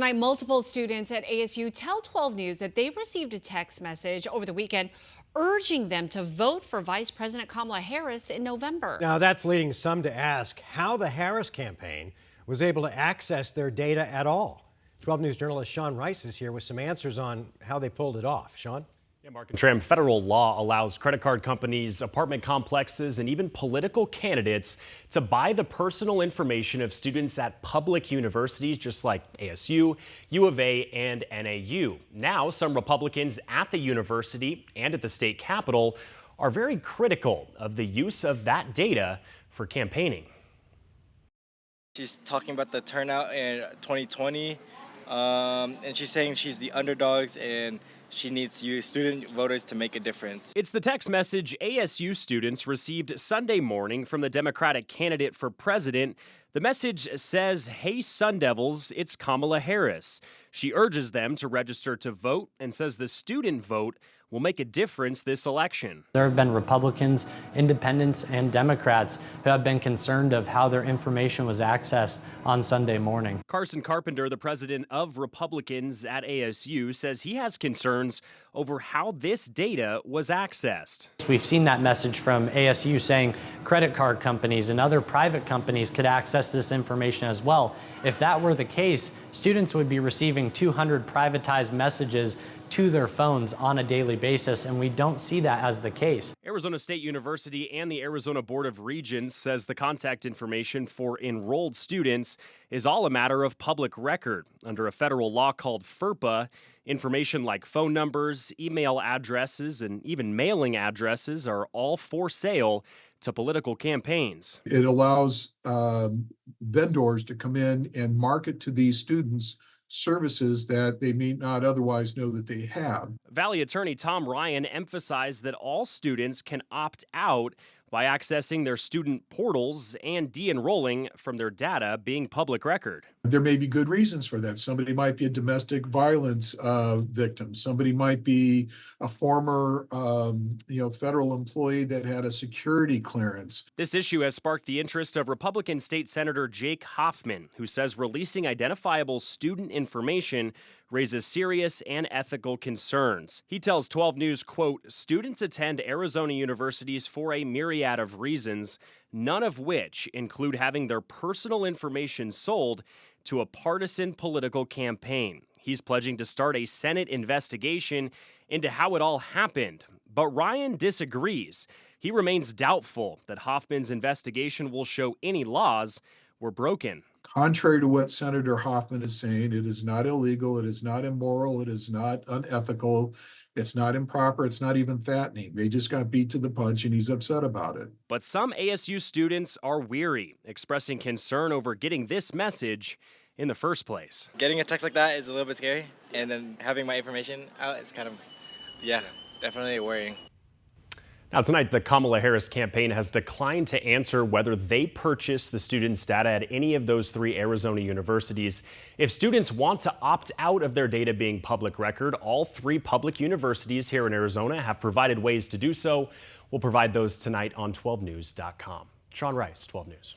Tonight, multiple students at ASU tell 12 News that they received a text message over the weekend urging them to vote for Vice President Kamala Harris in November. Now, that's leading some to ask how the Harris campaign was able to access their data at all. 12 News journalist Sean Rice is here with some answers on how they pulled it off. Sean? Yeah, Mark and Tram, federal law allows credit card companies, apartment complexes, and even political candidates to buy the personal information of students at public universities just like ASU, U of A, and NAU. Now, some Republicans at the university and at the state capitol are very critical of the use of that data for campaigning. She's talking about the turnout in 2020, and she's saying she's the underdogs and she needs you student voters to make a difference. It's the text message ASU students received Sunday morning from the Democratic candidate for president. The message says, "Hey Sun Devils, it's Kamala Harris." She urges them to register to vote and says the student vote will make a difference this election. There have been Republicans, independents, and Democrats who have been concerned of how their information was accessed on Sunday morning. Carson Carpenter, the president of Republicans at ASU, says he has concerns over how this data was accessed. We've seen that message from ASU saying credit card companies and other private companies could access this information as well. If that were the case, students would be receiving 200 privatized messages to their phones on a daily basis, and we don't see that as the case. Arizona State University and the Arizona Board of Regents says the contact information for enrolled students is all a matter of public record. Under a federal law called FERPA, information like phone numbers, email addresses, and even mailing addresses are all for sale to political campaigns. It allows vendors to come in and market to these students services that they may not otherwise know that they have. Valley attorney Tom Ryan emphasized that all students can opt out by accessing their student portals and de-enrolling from their data being public record. There may be good reasons for that. Somebody might be a domestic violence victim. Somebody might be a former federal employee that had a security clearance. This issue has sparked the interest of Republican State Senator Jake Hoffman, who says releasing identifiable student information raises serious and ethical concerns. He tells 12 News, quote, "Students attend Arizona universities for a myriad of reasons, none of which include having their personal information sold to a partisan political campaign." He's pledging to start a Senate investigation into how it all happened. But Ryan disagrees. He remains doubtful that Hoffman's investigation will show any laws were broken. Contrary to what Senator Hoffman is saying, it is not illegal, it is not immoral, it is not unethical, it's not improper, it's not even fattening. They just got beat to the punch and he's upset about it. But some ASU students are weary, expressing concern over getting this message in the first place. Getting a text like that is a little bit scary, and then having my information out, it's kind of, definitely worrying. Now, tonight, the Kamala Harris campaign has declined to answer whether they purchased the students' data at any of those three Arizona universities. If students want to opt out of their data being public record, all three public universities here in Arizona have provided ways to do so. We'll provide those tonight on 12news.com. Sean Rice, 12 News.